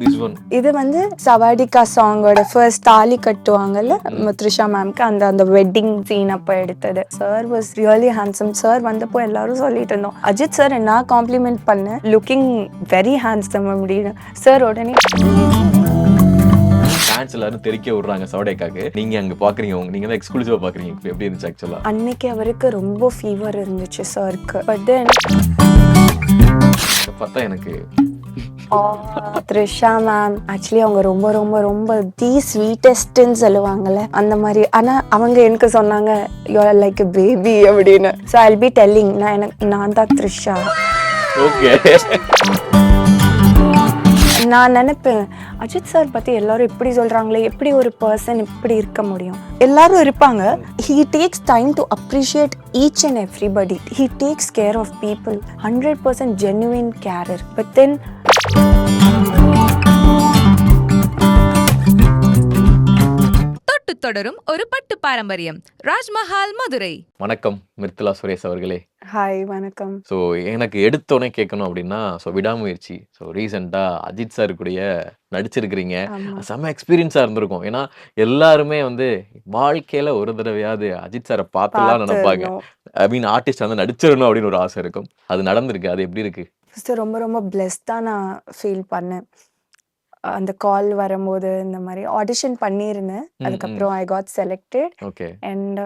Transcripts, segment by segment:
This one. இது வந்து சவாடிகா சாங்கோட ஃபர்ஸ்ட் தாலி கட்டுவாங்கல்ல த்ரிஷா மேம்க்கு அந்த வெட்டிங் சீன் அப்போ எடுத்தது. Sir was really handsome. Sir வந்தப்போ எல்லாரும் சொல்லிட்டு இருந்தோம், அஜித் சார் நான் காம்ப்ளிமெண்ட் பண்ணேன், லுக்கிங் வெரி ஹேண்ட்ஸம் அப்படின்னு. சார் உடனே ஃபேன்ஸ் எல்லாரும் தெரிக்க விடுறாங்க சவடேக்காக்கு. நீங்க அங்க பாக்குறீங்க, நீங்க தான் எக்ஸ்க்ளூசிவா பாக்குறீங்க. இப்போ எப்படி இருந்துச்சு ஆக்சுவலா? அன்னைக்கு அவருக்கு ரொம்ப ஃபீவர் இருந்துச்சு சாருக்கு. பட் தென் பார்த்தா எனக்கு த்ரிஷா மேம் ஆக்சுவலி அவங்க ரொம்ப ரொம்ப ரொம்ப தி ஸ்வீட்டஸ்ட்ன்னு சொல்லுவாங்கல்ல அந்த மாதிரி. ஆனா அவங்க எனக்கு சொன்னாங்க you are like a baby அப்படின்னு. So I will be telling நான் தான் த்ரிஷா. ஓகே. நான் நினைப்பேன் அஜித் சார் பத்தி எல்லாரும் இப்படி சொல்றாங்களே, எப்படி ஒரு பர்சன் இப்படி இருக்க முடியும்? எல்லாரும் இருப்பாங்க. He takes time to appreciate each and everybody. He takes care of people. 100% genuine carer. But then தொடரும் ஒரு பட்டு பாரம்பரியம். ராஜ்மஹால் மதுரை. வணக்கம் மிர்துலா சுரேஷ் அவர்களே. ஹாய், வணக்கம். ஸோ எனக்கு எடுத்தோடனே கேட்கணும் அப்படின்னா, ஸோ விடாமுயற்சி. ஸோ ரீசெண்டாக அஜித் சார் கூடயே நடிச்சிருக்கிறீங்க. செம்ம எக்ஸ்பீரியன்ஸாக இருந்திருக்கும். ஏன்னா எல்லாருமே வந்து வாழ்க்கையில் ஒரு தடவையாவது அஜித் சாரை பார்த்துலாம் நினைப்பாங்க. ஐ மீன் ஆர்டிஸ்ட் வந்து நடிச்சிடணும் அப்படின்னு ஒரு ஆசை இருக்கும். அது நடந்திருக்கு. அது எப்படி இருக்கு? ஃபர்ஸ்ட் ரொம்ப ரொம்ப பிளெஸ்டாக நான் ஃபீல் பண்ணேன். அந்த கால் வரும்போது இந்த மாதிரி ஆடிஷன் பண்ணியிருந்தேன். அதுக்கப்புறம் I got selected. Okay. And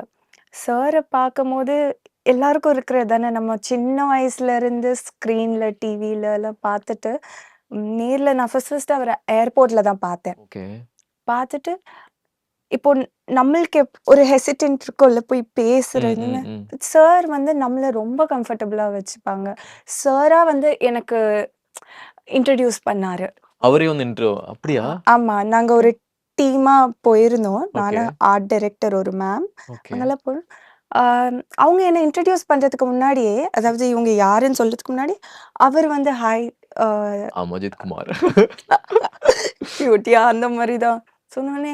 சாரை பார்க்கும்போது எல்லாருக்கும் இருக்கிறது தானே, நம்ம சின்ன வயசுல இருந்து ஸ்க்ரீன்ல டிவில எல்லாம் பார்த்துட்டு நேரில் நான் ஃபர்ஸ்ட் அவரை ஏர்போர்ட்ல தான் பார்த்தேன். ஓகே. பார்த்துட்டு இப்போ நம்மளுக்கு ஒரு ஹெசிடென்ட் இருக்கும்ல போய் பேசுறதுன்னு. சார் வந்து நம்மளை ரொம்ப கம்ஃபர்டபுளா வச்சுப்பாங்க. சாரா வந்து எனக்கு இன்ட்ரடியூஸ் பண்ணாரு. அவரே வந்து இன்ட்ரோ அப்படியா? ஆமா, நாங்க ஒரு டீமா போயிருந்தோம். நானும் ஆர்ட் டைரக்டர் ஒரு மேம் அங்கெல்லாம் போ. அவங்க என்ன இன்ட்ரடியூஸ் பண்றதுக்கு முன்னாடியே, அதாவது இவங்க யாருன்னு சொல்றதுக்கு முன்னாடி அவர் வந்து ஹாய் அஜித் குமார் கியூட்டியா அந்த மாதிரி தான் சொன்னோடனே,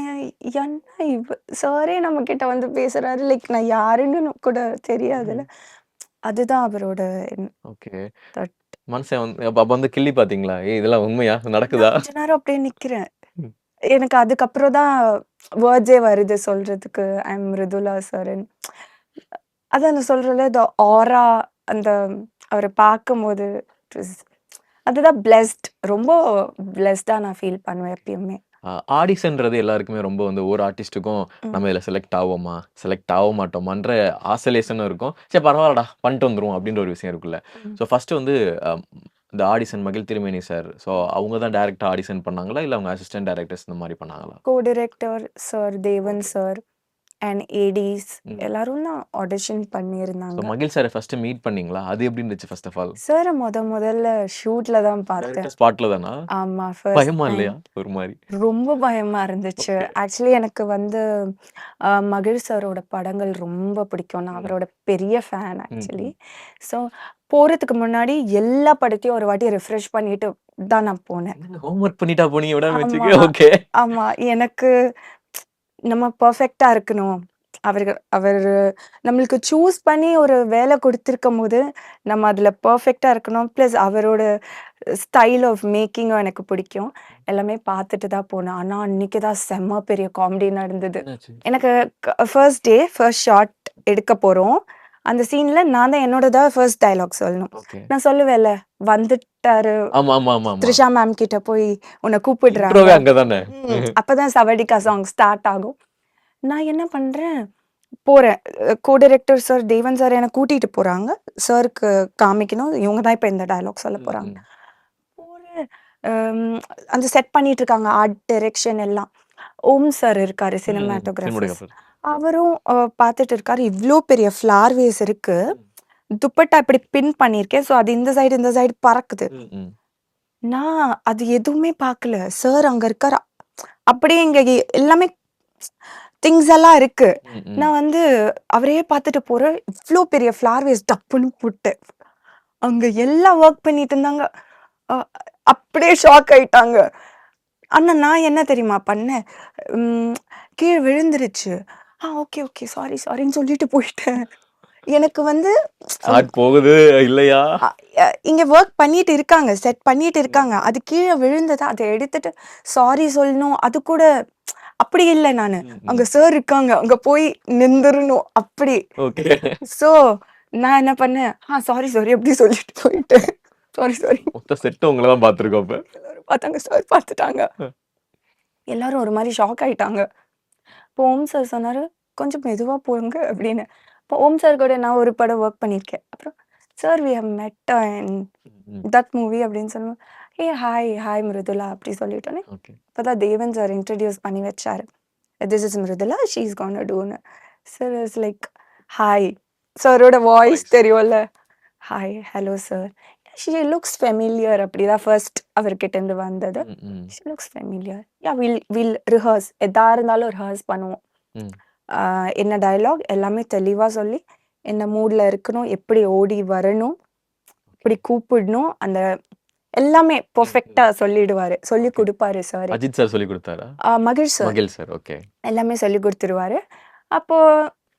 என்ன சாரே நம்ம கிட்ட வந்து பேசுறாரு, லைக் நான் யாருன்னு கூட தெரியாதுல்ல. அதுதான் அவரோட ஓகே. மனுஷன் வந்து அப்ப வந்து கிள்ளி பாத்தீங்களா? இதெல்லாம் உண்மையா நடக்குதா? கொஞ்ச நேரம் அப்படியே நிக்கிறேன். எனக்கு அதுக்கப்புறம் தான் வேர்ட்ஸே வருது சொல்றதுக்கு. I am Mridula sir. அதான் நான் சொல்றேன்ல, த ஆரா, அந்த அவரை பார்க்கும்போது அதுதான் பிளெஸ்ட். ரொம்ப பிளெஸ்டா நான் ஃபீல் பண்ணுவேன் எப்பயுமே. ஆடிஷன்றது எல்லாருக்குமே ரொம்ப வந்து ஒரு ஆர்டிஸ்ட்டுக்கும் நம்ம இதில் செலக்ட் ஆவோமா செலக்ட் ஆக மாட்டோமான்ற ஆசோலேஷனும் இருக்கும். சரி பரவாயில்லடா பண்ணிட்டு வந்துடும் அப்படின்ற ஒரு விஷயம் இருக்குல்ல. ஸோ ஃபர்ஸ்ட் வந்து இந்த ஆடிஷன் மகிழ் திருமேனி சார், ஸோ அவங்க தான் டைரக்டாக ஆடிஷன் பண்ணாங்களா இல்லை அவங்க அசிஸ்டன்ட் டைரக்டர்ஸ் இந்த மாதிரி பண்ணாங்களா? கோ டைரக்டர் சார் தேவன் சார் அண்ட் ஏடிஸ் எல்லாரும் தான் ஆடிஷன் பண்ணியிருந்தாங்க. மகிழ் சாரை ஃபர்ஸ்ட் மீட் பண்ணீங்களா? அது எப்படி இருந்துச்சு? ஃபர்ஸ்ட் ஆஃப் ஆல் சார் முதல்ல ஷூட்ல தான் பார்த்தேன். ஸ்பாட்ல தானா? ஆமா. பயமா இல்லையா? ஒரு மாதிரி ரொம்ப பயமா இருந்துச்சு. ஆக்சுவலி எனக்கு வந்து மகிழ் சாரோட படங்கள் ரொம்ப பிடிக்கும். நான் அவரோட பெரிய ஃபேன் ஆக்சுவலி. ஸோ போறதுக்கு முன்னாடி எல்லா படத்தையும் ஒரு வாட்டி ரிஃப்ரெஷ் பண்ணிட்டு தான் நான் போனேன். ஹோம்வொர்க் பண்ணிட்டா போனீங்க விடாம? ஓகே. ஆமா, எனக்கு நம்ம பர்ஃபெக்டா இருக்கணும். அவர் நம்மளுக்கு சூஸ் பண்ணி ஒரு வேலை கொடுத்துருக்கும் போது நம்ம அதில் பர்ஃபெக்டாக இருக்கணும். ப்ளஸ் அவரோட ஸ்டைல் ஆஃப் மேக்கிங்கும் எனக்கு பிடிக்கும். எல்லாமே பார்த்துட்டு தான் போனேன். ஆனால் அன்னைக்கு தான் செம்ம பெரிய காமெடி நடந்தது. எனக்கு ஃபர்ஸ்ட் டே ஃபர்ஸ்ட் ஷாட் எடுக்க போகிறோம். அந்த சீனில் நான் தான் என்னோடதா ஃபர்ஸ்ட் டைலாக் சொல்லணும். நான் சொல்லுவேன்ல, வந்துட்டாரு த்ரிஷா மேம் கிட்ட போய் உன்னை கூப்பிடுறாங்க, அப்பதான் சவடிகா சாங் ஸ்டார்ட் ஆகும். நான் என்ன பண்றேன், போறேன். கோ டைரக்டர் சார் தேவன் சார் என்னை கூட்டிட்டு போறாங்க. சாருக்கு காமிக்கணும் இவங்க தான் இப்ப இந்த டயலாக் சொல்ல போறாங்க. போறேன். அந்த செட் பண்ணிட்டு இருக்காங்க, ஆர்ட் டைரக்ஷன் எல்லாம். ஓம் சார் இருக்காரு, சினிமாட்டோகிராஃபர். அவரும் பார்த்துட்டு இருக்காரு. இவ்வளோ பெரிய ஃப்ளார் வேஸ் இருக்கு, துப்பட்டா இப்படி பின் பண்ணியிருக்கேன். ஸோ அது இந்த சைடு பறக்குது. நான் அது எதுவுமே பார்க்கல. சார் அங்க இருக்காரு. அப்படியே இங்க எல்லாமே திங்ஸ் எல்லாம் இருக்கு. நான் வந்து அவரையே பார்த்துட்டு போறேன். இவ்வளோ பெரிய ஃப்ளார் வேஸ் டப்புன்னு போட்டு அங்க எல்லாம் ஒர்க் பண்ணிட்டு இருந்தாங்க. அப்படியே ஷாக் ஆயிட்டாங்க. ஆனா நான் என்ன தெரியுமா பண்ணேன், கீழே விழுந்துருச்சு. ஓகே சாரின்னு சொல்லிட்டு போயிட்டேன். எனக்கு வந்து ஷாட் போகுது இல்லையா? இங்க ஒர்க் பண்ணிட்டு இருக்காங்க, செட் பண்ணிட்டு இருக்காங்க. அது கீழ விழுந்தது. அத எடுத்துட்டு சாரி சொல்லணும். அது கூட அப்படி இல்ல நானு. அங்க சார் இருக்காங்க. அங்க போய் நின்னுறணும் அப்படி. ஓகே. சோ நான் என்ன பண்ணேன், சாரி சாரி அப்படி சொல்லிட்டு போயிட்டேன். Sorry sorry. மொத்த செட் உங்கள தான் பார்த்துருக்கோம் அப்ப. எல்லாரும் பார்த்தாங்க. சார் பார்த்துட்டாங்க. எல்லாரும் ஒரு மாரி ஷாக் ஆயிட்டாங்க. இப்போ ஓம் சார் சொன்னாரு, "கொஞ்சம் மெதுவா போங்க" அப்படின்னு. இப்போ ஓம் சார் கூட நான் ஒரு படம் ஒர்க் பண்ணியிருக்கேன். அப்புறம் "சார் வி ஹவ் மெட் இன் ம். தட் மூவி" அப்படின்னு சொல்லும்போது, ஹாய் ஹாய் மிருதுளா" அப்படி சொல்லிட்டோன்னே, ஓகே. அப்பதான் தேவன் சார் இன்ட்ரடியூஸ் பண்ணி வச்சாரு. "This is Mridula, she is gonna டூன்னு." Sir is like, "hi." சாரோட வாய்ஸ் வாய்ஸ். தெரியும்ல. "Hi, hello sir. She looks familiar" அப்படிதான் ஃபர்ஸ்ட் அவர்கிட்ட இருந்து வந்தது. ம், ம், she looks familiar. Will rehearse. எதா இருந்தாலும் ரிஹர்ஸ் பண்ணுவோம். ம். என்ன டயலாக் எல்லாமே தெளிவா சொல்லி, என்ன மூட்ல இருக்கணும், எப்படி ஓடி வரணும், எப்படி கூப்பிடணும், அந்த எல்லாமே பெர்ஃபெக்ட்டா சொல்லிடுவாரு. சொல்லிக் ஓகே. குடுப்பாரு சாரே. அஜித் சார் சொல்லிக் குடுத்தாரா? மகிழ் சார் மகிழ் சார். ஓகே. எல்லாமே சொல்லிக் குடுத்துருவாரு. அப்போ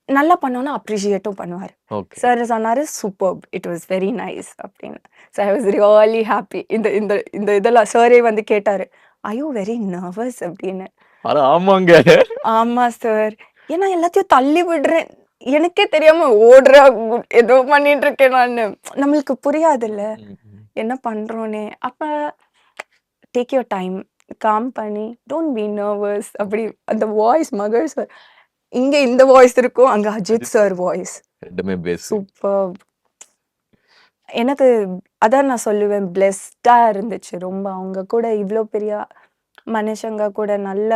நல்லா பண்ணோம்னா அப்ரிஷியேட்டும் பண்ணுவாரு. ஓகே. சார் சொன்னாரு, "superb. It was very nice" அப்படின்னு. So I was really happy. இந்த இந்த இந்த இதெல்லாம் சாரே வந்து கேட்டாரு, "ஆர் யூ வெரி நர்வஸ்?" அப்படின்னு. அட ஆமாங்க. ஆமா சார். ஏன்னா எல்லாத்தையும் தள்ளி விடுறேன். எனக்கே தெரியாம ஓடுறேன், ஏதோ பண்ணிட்டு இருக்கேன் நானு. நம்மளுக்கு புரியாதுல்ல. ம், ம். என்ன பண்றோன்னே. அப்ப டேக் யூர் டைம். காம் பண்ணி, டோன்ட் பி நர்வஸ் அப்படி அந்த வாய்ஸ் மகிழ் சார். இங்க இந்த வாய்ஸ் இருக்கும். அங்க Ajith Ajith sir sir voice. 2மே பேஸ். சூப்பர்ப். எனக்கு அதான் நான் சொல்லுவேன். பிளெஸ்ட்டா இருந்துச்சு ரொம்ப. அவங்க கூட இவ்ளோ பெரிய மனுஷங்க கூட நல்ல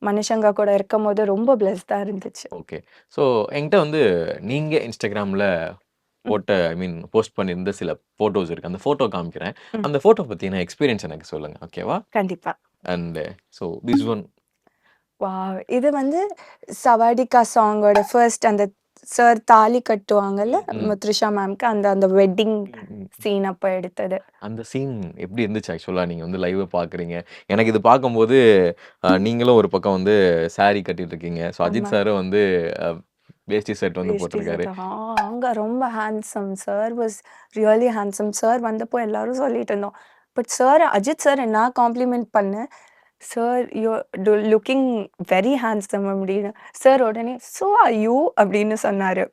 மனுஷங்க கூட இருக்கும்போது ரொம்ப பிளெஸ்ட்டா இருந்துச்சு. ஓகே. ஸோ என்கிட்ட வந்து நீங்க Instagramல ம், போட்ட ஐ மீன் போஸ்ட் பண்ணியிருந்த சில ஃபோட்டோஸ் இருக்கு. அந்த ஃபோட்டோ காமிக்கிறேன். ம். அந்த ஃபோட்டோ பத்தின எக்ஸ்பீரியன்ஸ் எனக்கு சொல்லுங்க. ஓகேவா? கண்டிப்பா. And so this one wow! இது வந்து சவாடிகா சாங்கோட ஃபர்ஸ்ட் அந்த சார் தாலி கட்டுவாங்கல்ல, ம், ம். த்ரிஷா மேம்க்கு அந்த அந்த வெட்டிங் ம், ம். சீன் அப்ப எடுத்தது. அந்த சீன் எப்படி இருந்துச்சு ஆக்சுவலா? நீங்க வந்து லைவா பார்க்குறீங்க. எனக்கு இது பார்க்கும்போது நீங்களும் ஒரு பக்கம் வந்து சாரி கட்டிட்டு இருக்கீங்க. ஸோ அஜித் ஆமா. சாரும் வந்து அ வேஷ்டி ஷர்ட் வந்து வேஷ்டி போட்டிருக்காரு. சட்டை. அங்க ரொம்ப handsome. Sir was really handsome. Sir வந்தப்போ எல்லாரும் சொல்லிட்டு இருந்தோம். பட் சார் அஜித் சார் நான் காம்ப்ளிமெண்ட் பண்ணேன். Sir you looking very handsome அப்படின்னு. சார் உடனே "சோ ஆர் யூ" அப்படின்னு சொன்னாரு.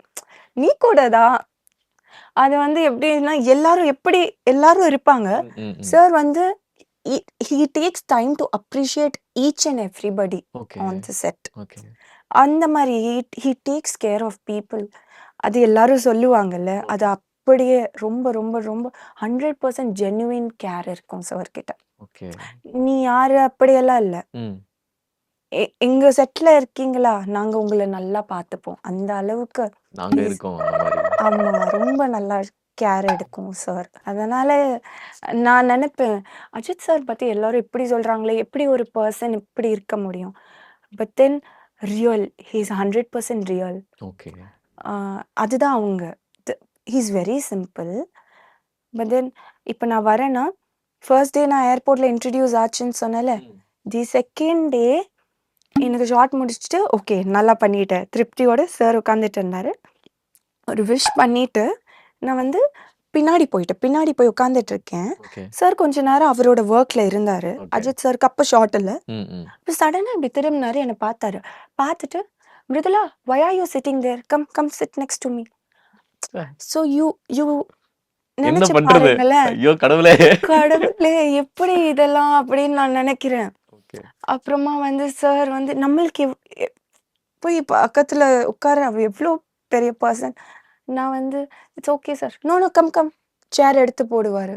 நீ கூட தான். அது வந்து எப்படின்னா எல்லாரும் இருப்பாங்க. ம், ம், ம். சார் வந்து he takes time to appreciate each and everybody okay, on the set. Okay. அந்த மாரி he takes care of people. அது எல்லாரும் சொல்லுவாங்கல்ல. அது அப்படியே ரொம்ப ரொம்ப ரொம்ப 100% ஜென்யூன் கேர் இருக்கும் சார் கிட்ட. ஓகே. நீ யாரு அப்படியெல்லாம் இல்ல. ம். எங்க செட்ல இருக்கீங்களா? நாங்க உங்கள நல்லா பார்த்துப்போம். அந்த அளவுக்கு நாங்க ப்ளீஸ் இருக்கோம் அந்த மாரி. ஆமா. ரொம்ப நல்லா கேர் எடுக்கும் சார். அதனால நான் நெனைப்பேன், அஜித் சார் பத்தி எல்லாரும் இப்படி சொல்றாங்களே, எப்படி ஒரு பெர்சன் இப்படி இருக்க முடியும்? But then he is 100% real. Okay. ஆ அதுதான் அவங்க. த் he is very simple. But then இப்ப நான் வரேன்னா, ஃபர்ஸ்ட் டே நான் ஏர்போர்ட்ல இன்ட்ரோடியூஸ் ஆச்சுன்னு சொன்னேன்ல, ம். தி செகண்ட் டே எனக்கு ஷாட் முடிச்சுட்டு, ஓகே நல்லா பண்ணிட்டேன். திருப்தியோட சார் உட்காந்துட்டு இருந்தாரு. ஒரு விஷ் பண்ணிட்டு, நான் வந்து பின்னாடி போய் உட்காந்துட்டு இருக்கேன். ஓகே. சார் கொஞ்ச நேரம் அவரோட வொர்க்ல இருந்தாரு. ஓகே. அஜித் சாருக்கு அப்ப ஷாட் இல்ல. ம், ம். அப்ப சடனா இப்படி திரும்புனாரு, என்ன பார்த்தாரு. பார்த்துட்டு, "Mrudula, why are you sitting there? Come sit next to me." ச்சே! ஸோ யூ என்ன நெனச்சு பண்றது? பாருங்களேன். ஐயோ கடவுளே! கடவுளே! எப்படி இதெல்லாம் அப்படின்னு நான் நெனைக்கிறேன். ஓகே. அப்புறமா வந்து சார் வந்து நம்மளுக்கு போய் பக்கத்துல உட்கார அவ எவ்ளோ பெரிய பர்சன். நான் வந்து it's okay sir. No no come chair எடுத்து போடுவாரு.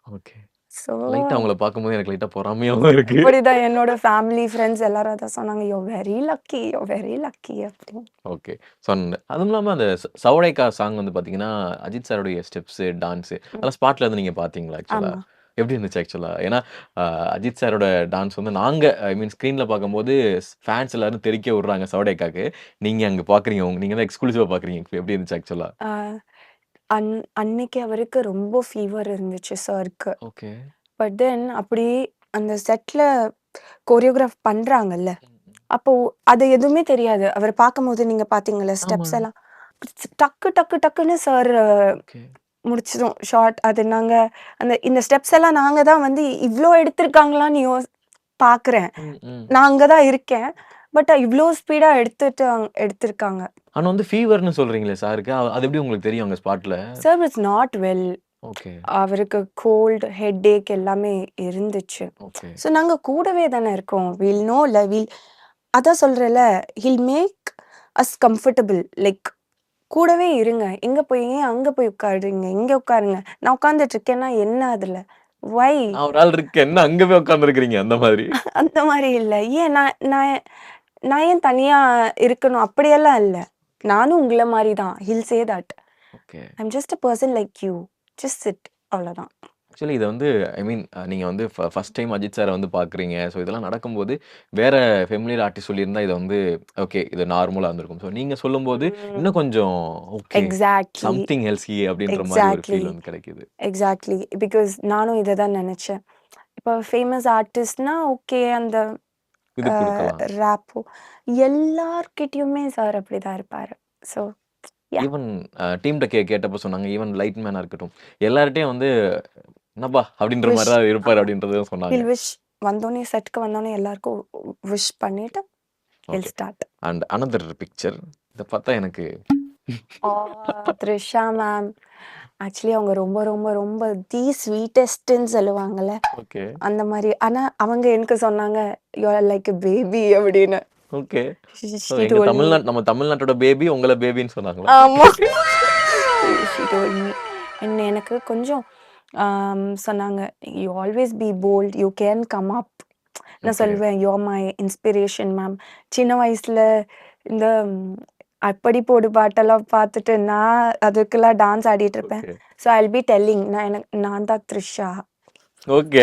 ஓகே. ஸோ லைட்டா உங்கள பார்க்கும்போது எனக்கு லைட்டா பொறாமையாவும் இருக்கு. இப்படிதான் என்னோட ஃபேமிலி, ஃப்ரெண்ட்ஸ் எல்லாரும் அதான் சொன்னாங்க. யூ வெரி லக்கி அப்படின்னு. ஓகே. ஸோ அதுவும் இல்லாம அந்த சவடைக்கா சாங் வந்து பார்த்தீங்கன்னா, அஜித் சாருடைய ஸ்டெப்ஸு, டான்ஸு ம். அதெல்லாம் ஸ்பாட்ல இருந்து நீங்க பார்த்தீங்களா ஆக்சுவலா? ஆமா. எப்படி இருந்துச்சு ஆக்சுவலா? ஏன்னா, அ அஜித் சாரோட டான்ஸ் வந்து நாங்க ஐ மீன் ஸ்க்ரீன்ல பார்க்கும்போது ஃபேன்ஸ் எல்லாரும் தெறிக்க விடுறாங்க சவடைக்காக்கு. நீங்க அங்க பார்க்குறீங்க. நீங்க தான் எக்ஸ்க்ளூசிவா பார்க்குறீங்க. எப்படி இருந்துச்சு ஆக்சுவலா? ஆ அன் அன்னைக்கு அவருக்கு ரொம்ப ஃபீவர் இருந்துச்சு சாருக்கு. ஓகே. பட் தென் அப்படி அந்த செட்ல கோரியோகிராஃப் பண்றாங்கல்ல. ம், ம். அப்போ அது எதுவுமே தெரியாது. அவர பார்க்கும்போது நீங்க பார்த்தீங்கல்ல ஆமா. ஸ்டெப்ஸ் எல்லாம். டக்கு டக்கு டக்குன்னு சார் ஓகே. முடிச்சிடும் ஷார்ட். அது நாங்க இந்த ஸ்டெப்ஸ் எல்லாம் நாங்க தான் வந்து இவ்ளோ எடுத்திருக்காங்களான்னு பார்க்குறேன். ம், ம். நான் அங்க தான் இருக்கேன். பட் இவ்ளோ ஸ்பீடா எடுத்திருக்காங்க. ஆனா வந்து ஃபீவர்ன்னு சொல்றீங்களே சாருக்கு. அது எப்படி உங்களுக்கு தெரியும் அங்க ஸ்பாட்ல? Sir is not well. Okay, அவருக்கு கோல்ட், ஹெட்டேக் எல்லாமே இருந்துச்சு. ஓகே. ஸோ நாங்க கூடவே தானே இருக்கோம். அதான் சொல்றேன்ல, he'll make us comfortable. Like கூடவே இருங்க. எங்க போய் ஏன் அங்க போய் உட்காருறீங்க? இங்க உட்காருங்க. நான் உட்கார்ந்துட்டு இருக்கேன்னா என்ன அதுல? வை? நான் ஒரு ஆள் இருக்கேன்னு அங்க போய் உட்கார்ந்துருக்கிறீங்க அந்த மாதிரி. அந்த மாரி இல்ல. ஏன் நான் நான் நான் ஏன் தனியா இருக்கணும்? அப்படியெல்லாம் இல்ல. நானும் உங்கள மாரி தான். Hill say that. Okay. I'm just a person like you. Just chit. அவ்வளோதான். ஆக்சுவலி இத வந்து ஐ மீன் நீங்க வந்து ஃபர்ஸ்ட் டைம் அஜித் சார வந்து பார்க்குறீங்க. ஸோ இதெல்லாம் நடக்கும்போது வேற ஃபெமிலியர் ஆர்டிஸ்ட் சொல்லியிருந்தா இத வந்து ஓகே இது நார்மலா இருந்திருக்கும். ஸோ நீங்க சொல்லும்போது இன்னும் கொஞ்சம் ஓகே எக்ஸாக்ட்லி. சம்திங் எல்ஸ் அப்படின்ற மாரி ஒரு எக்ஸாக்ட்லி. ஃபீல் வந்து கிடைக்குது. எக்ஸாக்ட்லி. பிகாஸ் நானும் இத தான் நெனச்சேன். இப்போ ஃபேமஸ் ஆர்டிஸ்ட்னா ஓகே அந்த இது குடுக்கலாம். ராப்போ எல்லார்கிட்டயுமே சார் அப்படிதான் இருப்பாரு. So yeah. ஈவன் டீம்ட்ட கேட்டப்ப சொன்னாங்க. ஈவன் லைட் மேனா இருக்கட்டும். எல்லார்ட்டயும் வந்து என்னப்பா அப்படின்ற மாரி விஷ் தான் இருப்பாரு அப்படின்றதும் சொன்னாங்க. ஹில் விஷ் வந்தோனே செட்க்கு வந்தோனே எல்லாருக்கும் விஷ் பண்ணிட்டு he'll okay. Start. And another picture. இத பார்த்தா எனக்கு த்ரிஷா மேம் ஆக்சுவலி அவங்க ரொம்ப ரொம்ப ரொம்ப தி ஸ்வீட்டஸ்ட்ன்னு சொல்லுவாங்கல்ல ஓகே, அந்த மாதிரி. ஆனா அவங்க எனக்கு சொன்னாங்க you are like a baby அப்படின்னு. ஓகே. ஸோ She எங்க told me. நம்ம தமிழ்நாட்டோட பேபி உங்கள பேபின்னு சொன்னாங்களா? ஆமா. She told me. And எனக்கு கொஞ்சம் சொன்னாங்க you always be bolt you can come up. நான் ஓகே, சொல்வேன் you are my inspiration ma'am. சின்ன வயசுல இந்த அப்படி போடு பாட்டெல்லாம் பார்த்துட்டு நான் அதுக்கெல்லாம் டான்ஸ் ஆடிட்டு இருப்பேன். Okay, so I'll be telling நான் தான் த்ரிஷா. ஓகே.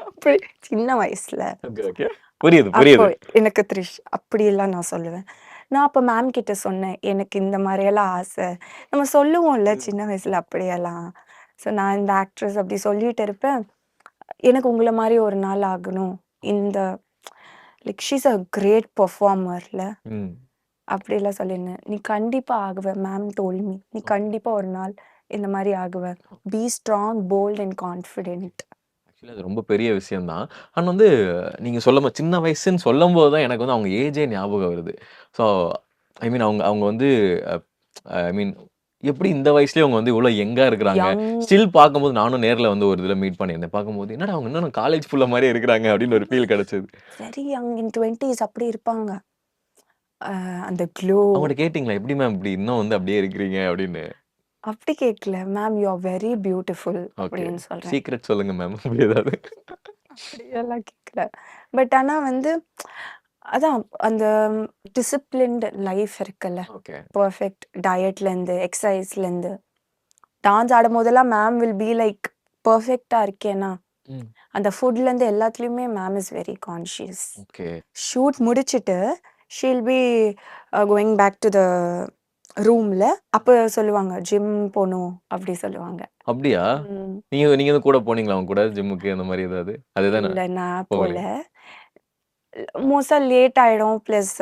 அப்படி சின்ன வயசுல ஓகே, ஓகே. புரியுது, அப்போ புரியுது. எனக்கு அப்படியெல்லாம் நான் சொல்லுவேன். நான் அப்போ மேம் கிட்ட சொன்னேன் எனக்கு இந்த மாதிரியெல்லாம் ஆசை. நம்ம சொல்லுவோம்ல சின்ன வயசுல அப்படியெல்லாம். ஸோ நான் இந்த ஆக்ட்ரஸ் அப்படி சொல்லிட்டு இருப்பேன். எனக்கு உங்கள மாதிரி ஒரு நாள் ஆகணும். இந்த லைக் ஷீஸ் அ கிரேட் பெர்ஃபார்மர்ல ம். அப்படிலாம் சொல்லியிருந்தேன். நீ கண்டிப்பா ஆகுவ மேம் டோல்ட் மீ. நீ ஓகே. கண்டிப்பா ஒரு நாள் இந்த மாதிரி ஆகுவ. Be strong, bold and confident. Actually அது ரொம்ப பெரிய விஷயம் தான். ஆனா வந்து நீங்க சின்ன வயசுன்னு சொல்லும்போது தான் எனக்கு வந்து அவங்க ஏஜே ஞாபகம் வருது. ஸோ ஐ மீன் அவங்க அவங்க வந்து அ ஐ மீன் எப்படி இந்த வயசுலயே அவங்க வந்து இவ்வளோ யங்கா இருக்கிறாங்க. யங், ஸ்டில் பார்க்கும்போது நானும் நேர்ல வந்து ஒரு இதில மீட் பண்ணியிருந்தேன். பார்க்கும்போது என்னடா அவங்க இன்னும் காலேஜ் புள்ள மாரியே இருக்கிறாங்க அப்படின்னு ஒரு ஃபீல் கிடைச்சது. வெரி யங் இன் 20s அப்படி இருப்பாங்க. அந்த க்ளோ. அவங்கட்ட கேட்டீங்களா? எப்படி மேம் இப்படி இன்னும் வந்து அப்படியே இருக்கிறீங்க அப்படின்னு? அப்படி கேட்கல. Ma'am you are very beautiful okay. அப்படின்னு சொல்றேன். சீக்ரெட் சொல்லுங்க மேம் அப்படி ஏதாவது? அப்படியெல்லாம் கேட்கல. பட் ஆனா வந்து அதான் அந்த டிசிப்ளின்ட் லைஃப் இருக்குல்ல. ஓகே. பெர்ஃபெக்ட் டயட்லேருந்து, எக்ஸர்சைஸ்லேருந்து, டான்ஸ் ஆடும்போதெல்லாம் மேம் வில் பி லைக் பெர்ஃபெக்ட்டா இருக்கேனா, ம். அந்த ஃபுட்லேருந்து எல்லாத்துலயுமே ma'am is very conscious. Okay. Shoot முடிச்சுட்டு she'll be going back to the ரூம்ல. அப்போ சொல்லுவாங்க ஜிம் போணும் அப்படி சொல்லுவாங்க. அப்படியா? ம். நீங்க நீங்க வந்து கூட போனீங்களா அவங்க கூட ஜிம்முக்கு அந்த மாரி ஏதாவது? அதுதானே இல்ல நான் போல. போகலையா? மோஸ்டா லேட் ஆயிடும். ப்ளஸ்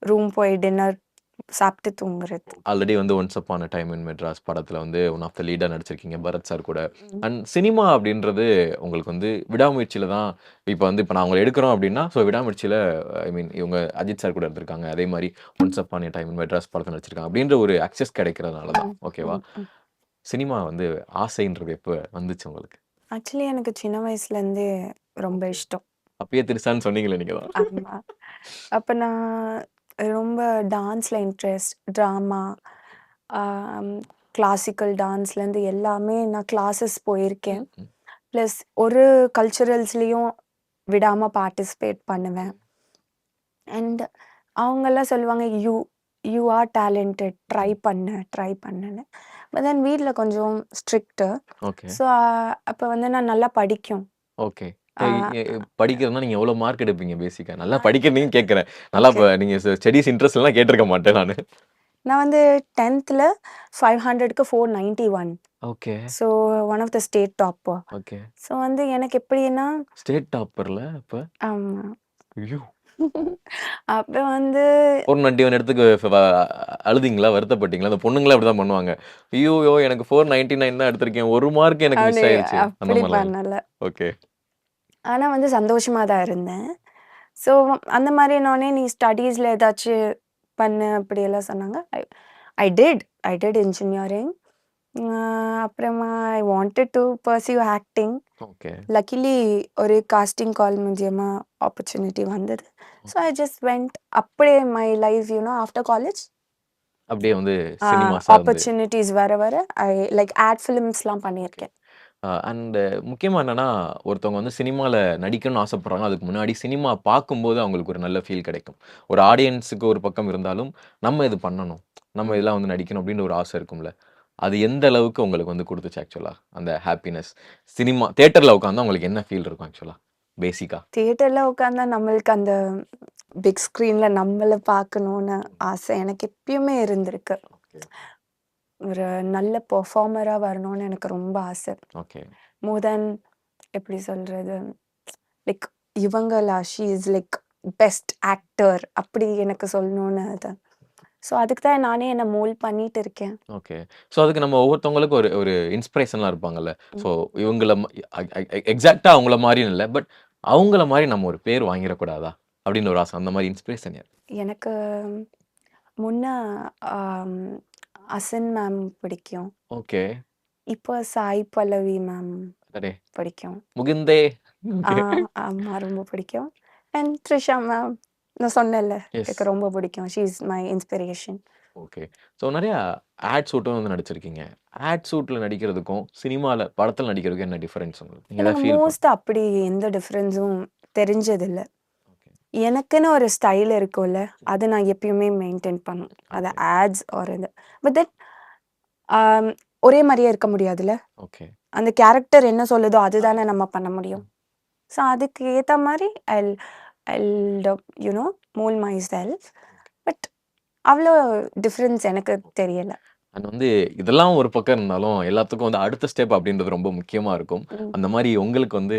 ரூம் போய் டின்னர் சாப்பிட்டு தூங்குறது. ஆல்ரெடி வந்து once upon a time in Madras படத்துல வந்து ஒன் ஆஃப் த லீடா நடிச்சிருக்கீங்க பரத் சார் கூட. ம். அண்ட் சினிமா அப்படின்றது உங்களுக்கு வந்து விடாமுயற்சியில தான் இப்ப நான் உங்கள எடுக்கிறோம் அப்படின்னா, ஸோ விடாமுயற்சியில ஐ மீன் இவங்க அஜித் சார் கூட இருந்திருக்காங்க. அதே மாரி once upon a time in Madras படத்துல நடிச்சிருக்காங்க. அப்படின்ற ஒரு அக்சஸ் கிடைக்கிறதுனால தான். ம். ஓகேவா? ம். ம். சினிமா வந்து ஆசைன்றது எப்ப வந்துச்சு உங்களுக்கு? ஆக்சுவலி எனக்கு சின்ன வயசுலேருந்தே ரொம்ப ஓகே. இஷ்டம். அப்பயே திருசான்னு சொன்னீங்களே நீங்க தான். ஆமா. அப்ப நான் ரொம்ப டான்ஸ்ல இன்ட்ரெஸ்ட், ட்ராமா, கிளாசிக்கல் டான்ஸ்லேருந்து எல்லாமே நான் கிளாஸஸ் போயிருக்கேன். ம், ம். ப்ளஸ் ஒரு கல்ச்சுரல்ஸ்லேயும் விடாம பார்ட்டிசிபேட் பண்ணுவேன். அண்ட் அவங்கெல்லாம் சொல்லுவாங்க you you are talented try பண்ணுன்னு. பட் தென் வீட்டில் கொஞ்சம் ஸ்ட்ரிக்ட்டு. ஓகே, ஸோ அப்போ வந்து நான் நல்லா படிக்கும். ஓகே. ஆ, படிக்கிறதுனா நீங்க எவ்வளோ மார்க் எடுப்பீங்க பேசிக்கா? நல்லா படிக்கிறதையும் கேட்கிறேன். நல்லா ஓகே. நீங்க ஸ்டடீஸ் இன்ட்ரெஸ்ட்லாம் கேட்டிருக்க மாட்டேன் நானு. நான் வந்து 10th 500க்கு 491. Okay, so one of the state topper. Okay. So வந்து எனக்கு எப்படின்னா ஸ்டேட் டாப்பர்ல அப்ப? ஆமா. ஐயோ! அப்புறம் வந்து 491 எடுத்துக்கு அழுதீங்களா? வருத்தப்பட்டீங்களா? அந்த பொண்ணுங்களே அப்படிதான் பண்ணுவாங்க. ஐய்யயோ! எனக்கு 499 தான் எடுத்திருக்கேன். 1 மார்க் எனக்கு மிஸ் அப்படி ஆயிருச்சு. அந்த அப்படி மாரிலாம் இல்ல. பண்ணல. ஓகே. ஆனா வந்து சந்தோஷமா தான் இருந்தேன். ஸோ அந்த மாரினோனே நீ ஸ்டடீஸ்ல ஏதாச்சும் பண்ணு அப்படியெல்லாம் சொன்னாங்க. I did engineering. அ அப்புறமா I wanted to pursue acting. Okay. Luckily ஒரு காஸ்டிங் கால் மூலியமா ஆப்பர்ச்சுனிட்டி வந்தது. So I just went. அப்படியே மை லைஃப் ஆஃப்டர் காலேஜ் அப்படியே வந்து சினிமா சார்ந்து. ஆப்பர்ச்சுனிட்டிஸ் வர வர ஐ லைக் ஆட் ஃபிலிம்ஸ்லாம் ஓகே. பண்ணியிருக்கேன். அண்ட் முக்கியமா என்னன்னா, ஒருத்தவங்க வந்து சினிமால நடிக்கணும்னு ஆசைப்படுறாங்க. அதுக்கு முன்னாடி சினிமா பார்க்கும்போது அவங்களுக்கு ஒரு நல்ல ஃபீல் கிடைக்கும். ஒரு ஆடியன்ஸுக்கு ஒரு பக்கம் இருந்தாலும், நம்ம இது பண்ணணும். நம்ம ம். இதெல்லாம் வந்து நடிக்கணும் அப்படின்னு ஒரு ஆசை இருக்கும்ல. அது எந்த அளவுக்கு உங்களுக்கு வந்து குடுத்துச்சு ஆக்சுவலா? அந்த ஹேப்பினஸ். சினிமா தியேட்டர்ல உட்கார்ந்தா உங்களுக்கு என்ன ஃபீல் இருக்கும் ஆக்சுவலா? பேசிக்கா. தியேட்டர்ல உட்காந்தா நம்மளுக்கு அந்த பிக் ஸ்க்ரீன்ல நம்மள பார்க்கணும்னு ஆசை எனக்கு எப்பயுமே இருந்திருக்கு. ஓகே. ஒரு நல்ல பெர்ஃபார்மரா வரணும்னு எனக்கு ரொம்ப ஆசை. ஓகே. மோர் தென் எப்படி சொல்றது? லைக் இவங்களா she is like best actor அப்படி எனக்கு சொல்லணும்னு அது. ஸோ அதுக்கு தான் நானே என்ன மோல்ட் பண்ணிட்டு இருக்கேன். ஓகே. ஸோ அதுக்கு நம்ம ஒவ்வொருத்தவங்களுக்கும் ஒரு ஒரு இன்ஸ்பிரேஷன்லாம் இருப்பாங்கல்ல. ஸோ ம். இவங்கள எக்ஸாக்ட்டா அவங்கள மாரின்னு இல்ல. பட் அவங்கள மாரி நம்ம ஒரு பேர் வாங்கிரக்கூடாதா? அப்படின்னு ஒரு ஆசை. அந்த மாரி இன்ஸ்பிரேஷன் யார்? எனக்கு முன்ன ஆம், அசின் மேம் பிடிக்கும். ஓகே. இப்போ சாய் பல்லவி மேம் அடடே! பிடிக்கும். முகுந்தே. ஆ, ஓகே. ஆமா ரொம்ப பிடிக்கும். அண்ட் த்ரிஷா மேம் நான் சொன்னேன்ல எஸ். எனக்கு ரொம்ப பிடிக்கும். She is my inspiration. Okay. So நெறையா ஆட் ஷூட்டும் வந்து நடிச்சிருக்கீங்க. ஆட் ஷூட்ல நடிக்கிறதுக்கும், சினிமால படத்துல நடிக்கிறதுக்கும் என்ன டிஃபரன்ஸ் உங்களுக்கு? நீங்க எனக்கு ஏதாவது ஃபீல் மோஸ்ட் அப்படி எந்த டிஃபரன்ஸும் தெரிஞ்சதில்ல. ஓகே. எனக்குன்னு ஒரு ஸ்டைல் இருக்கும்ல, அத நான் எப்பயுமே மெயின்டெயின் பண்ணும். அது ஓகே. ஆட்ஸ் ஆர் இது. பட் தென் ஆம், ஒரே மாரியே இருக்க முடியாதுல்ல. ஓகே. அந்த கேரக்டர் என்ன சொல்லுதோ ஆமா. அதுதானே நம்ம பண்ண முடியும். ஸோ அதுக்கு ஏத்த மாரி I'll you know mould myself. But அவ்வளோ டிஃபரன்ஸ் எனக்கு தெரியல. அண்ட் வந்து இதெல்லாம் ஒரு பக்கம் இருந்தாலும், எல்லாத்துக்கும் வந்து அடுத்த ஸ்டெப் அப்படின்றது ரொம்ப முக்கியமா இருக்கும். ம். அந்த மாரி உங்களுக்கு வந்து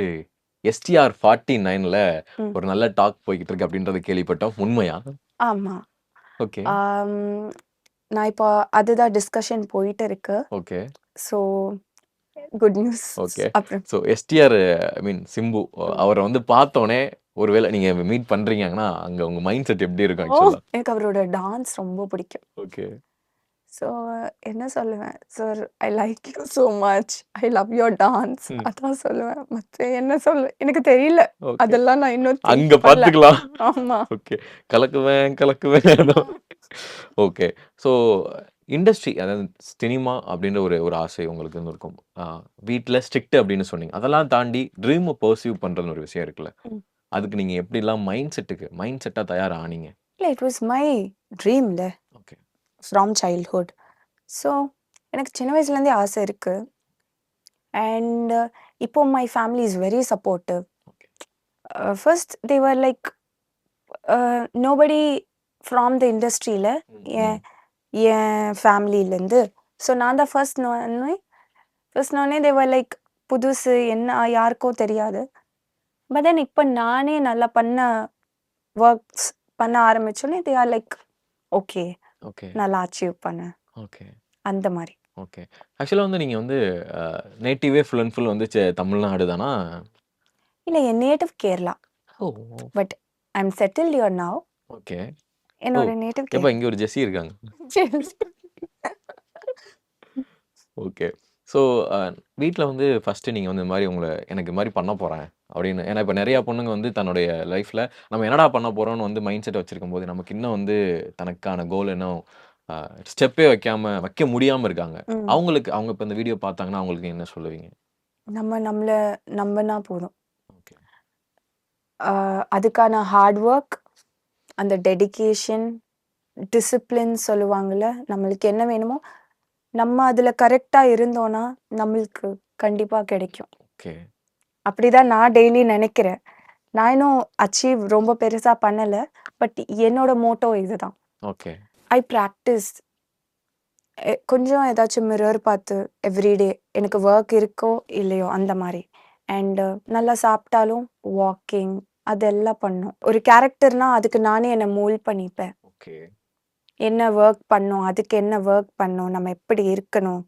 எஸ்டிஆர் 49ல ம். ஒரு நல்ல டாக் போய்க்கிட்டு இருக்கு அப்படின்றத கேள்விப்பட்டோம். உண்மையா? ஆமா. ஓகே. ஆம், நான் இப்போ அதுதான் டிஸ்கஷன் போயிட்டு இருக்கு. Okay. So good news. Okay. அப்புறம் ஸோ எஸ்டிஆர் ஐ மீன் சிம்பு ம். அவர வந்து பார்த்தோனே, ஒருவேளை நீங்க மீட் பண்றீங்கன்னா, அங்க உங்க மைண்ட் செட் எப்படி இருக்கும் ஓ! ஆக்சுவலா? எனக்கு அவரோட டான்ஸ் ரொம்ப பிடிக்கும். ஓகே. ஸோ என்ன சொல்லுவேன், "sir I like you so much. I love your dance." ம். அதான் சொல்லுவேன். மத்த என்ன சொல்ல எனக்கு தெரியல. ஓகே. அதெல்லாம் நான் இன்னும் அங்க திங்க் பண்ணல. பார்த்துக்கலாம். ஆமா. ஓகே. கலக்குவேன், கலக்குவேன். அதான். ஓகே. ஸோ இண்டஸ்ட்ரி அதாவது சினிமா அப்படின்ற ஒரு ஒரு ஆசை உங்களுக்கு இருந்திருக்கும். வீட்ல ஸ்ட்ரிக்ட் அப்படின்னு சொன்னீங்க. அதெல்லாம் தாண்டி ட்ரீம பர்ஸ்யூ பண்றதுன்னு ஒரு விஷயம் இருக்குல்ல. ம். அதுக்கு நீங்க எப்படிலாம் மைண்ட் செட்டா தயார் ஆனீங்க? இல்ல இட் வாஸ் மை ட்ரீம்ல ஓகே. From childhood. ஸோ எனக்கு சின்ன வயசுலேருந்தே ஆசை இருக்கு. அண்ட் இப்போ my family is very supportive. Okay. First they were like nobody from the இண்டஸ்ட்ரியில ம். என் ம். என் ஃபேமிலியிலேருந்து. ஸோ நான் தான் ஃபர்ஸ்ட் நோனே தே வர் லைக் புதுசு என்ன யாருக்கும் தெரியாது. பட் தென் இப்போ நானே நல்லா ஒர்க்ஸ் பண்ண ஆரம்பிச்சோனே they are like okay okay. நல்லா அச்சீவ் பண்ண ஓகே. அந்த மாதிரி. ஓகே. ஆக்சுவலா வந்து நீங்க வந்து நேட்டிவே ஃபுல் அண்ட் ஃபுல் வந்து தமிழ்நாடு தானா? இல்லை என் native Kerala. Oh! But I am settled here now. Okay. Oh! என்னோட நேட்டிவ் எப்பா கேரளா. இங்க ஒரு ஜெஸ்ஸி இருக்காங்க. ஓகே. ஸோ அ வீட்ல வந்து ஃபர்ஸ்ட்டு நீங்க வந்து இந்த மாரி எனக்கு இது மாரி பண்ண போறேன் அப்படின்னு. ஏன்னா இப்ப நெறைய பொண்ணுங்க வந்து தன்னுடைய லைஃப்ல நம்ம என்னடா பண்ண போறோம்னு வந்து மைண்ட் செட் வச்சிருக்கும்போது, நமக்கு இன்னும் வந்து தனக்கான கோல் இன்னும் அ ஸ்டெப்பே வைக்க முடியாம இருக்காங்க. ம். அவங்க இப்ப இந்த வீடியோ பார்த்தாங்கன்னா, அவங்களுக்கு என்ன சொல்லுவீங்க? நம்மள நம்பினா போதும். ஓகே. அதுக்கான ஹார்ட் ஒர்க், அந்த டெடிகேஷன், டிசிப்ளின் சொல்லுவாங்கல்ல, நம்மளுக்கு என்ன வேணுமோ, நம்ம அதில கரெக்ட்டா இருந்தோம்னா, நம்மளுக்கு கண்டிப்பா கிடைக்கும். ஓகே. அப்படிதான் நான் டெய்லி நினைக்கிறேன். நான் இன்னும் அச்சீவ் ரொம்ப பெருசா பண்ணல. பட் என்னோட மோட்டோ இதுதான். ஓகே. ஐ பிராக்டிஸ் கொஞ்சம் ஏதாச்சும் மிரர் பார்த்து எவ்ரிடே எனக்கு ஒர்க் இருக்கோ இல்லையோ அந்த மாரி. அண்ட் நல்லா சாப்பிட்டாலும் வாக்கிங், அதெல்லாம் பண்ணும். ஒரு கேரக்டர்னா அதுக்கு நானே என்ன மோல்ட் பண்ணிப்பேன். ஓகே. என்ன வொர்க் பண்ணும், அதுக்கு என்ன வொர்க் பண்ணும், நம்ம எப்படி இருக்கணும்.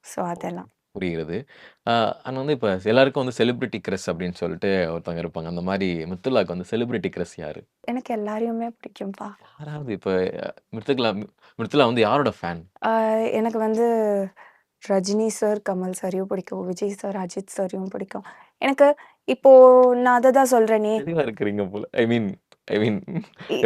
So okay. அதெல்லாம். புரிகிறது. ஆனா வந்து இப்ப எல்லாருக்கும் வந்து செலிபிரிட்டி கிரஷ் அப்படின்னு சொல்லிட்டு ஒருத்தவங்க இருப்பாங்க. அந்த மாரி மிர்துலாக்கு வந்து செலிபிரிட்டி கிரஷ் யாரு? எனக்கு எல்லாரையுமே பிடிக்கும்பா. யாராவது இப்ப மிர்துலா மிர்துலா வந்து யாரோட ஃபேன்? ஆ எனக்கு வந்து ரஜினி சார், கமல் சாரையும் பிடிக்கும். விஜய் சார், அஜித் சாரையும் பிடிக்கும். எனக்கு இப்போ நான் அத தான் சொல்றேனே. தெளிவா இருக்கிறீங்க போல. ஐ மீன் இ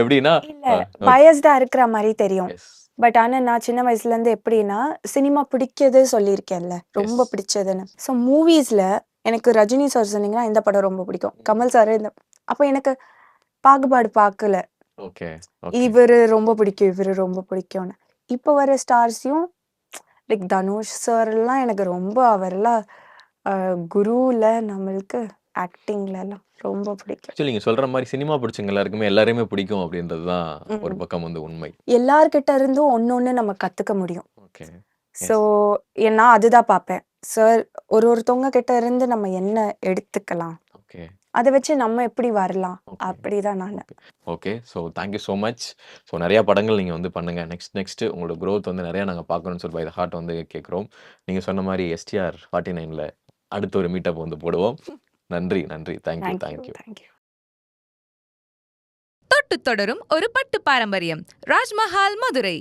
எப்படின்னா இல்ல ஓகே. பயாஸ்டா இருக்கிற மாரி தெரியும். எஸ். பட் ஆனா நான் சின்ன வயசுலேருந்து எப்படின்னா, சினிமா பிடிக்கிறது சொல்லியிருக்கேன்ல. ரொம்ப எஸ். பிடிச்சதுன்னு. ஸோ மூவிஸ்ல எனக்கு ரஜினி சார் சொன்னீங்கன்னா, இந்த படம் ரொம்ப பிடிக்கும். கமல் சார் அப்ப எனக்கு பாகுபாடு பார்க்கல. ஓகே. ஓகே. இவரு ரொம்ப பிடிக்கும், இவரு ரொம்ப பிடிக்கும்னு. இப்போ வர ஸ்டார்ஸையும் லைக் தனுஷ் சார்லாம் எனக்கு ரொம்ப அவரெல்லாம் குருல நம்மளுக்கு ஆக்டிங்லலாம் ரொம்ப பிடிக்கும். ஆக்சுவலி நீங்க சொல்ற மாரி சினிமா பிடிச்சவங்க எல்லாருக்குமே எல்லாரையுமே பிடிக்கும் அப்படின்றது தான் ஒரு ம். பக்கம் வந்து உண்மை. எல்லார்கிட்ட இருந்தும் ஒண்ணு நம்ம கத்துக்க முடியும். ஓகே. So yes. நான் அதுதான் பார்ப்பேன். சார் ஒருத்தவங்க கிட்ட இருந்து நம்ம என்ன எடுத்துக்கலாம்? ஓகே. அத வச்சு நம்ம எப்படி வரலாம்? ஓகே. அப்படிதான் நானு. Okay. Okay. So thank you so much. So நெறைய படங்கள் நீங்க வந்து பண்ணுங்க. நெக்ஸ்ட் உங்களோட குரோத் வந்து நெறைய நாங்க பார்க்கணும்னு சொல்லி பை த ஹார்ட் வந்து கேட்கிறோம். நீங்க சொன்ன மாரி எஸ்டிஆர் 49ல அடுத்த ஒரு மீட்டப் வந்து போடுவோம். நன்றி. Thank you. Thank you, thank you. தொட்டு தொடரும் ஒரு பட்டு பாரம்பரியம். ராஜ்மஹால் மதுரை.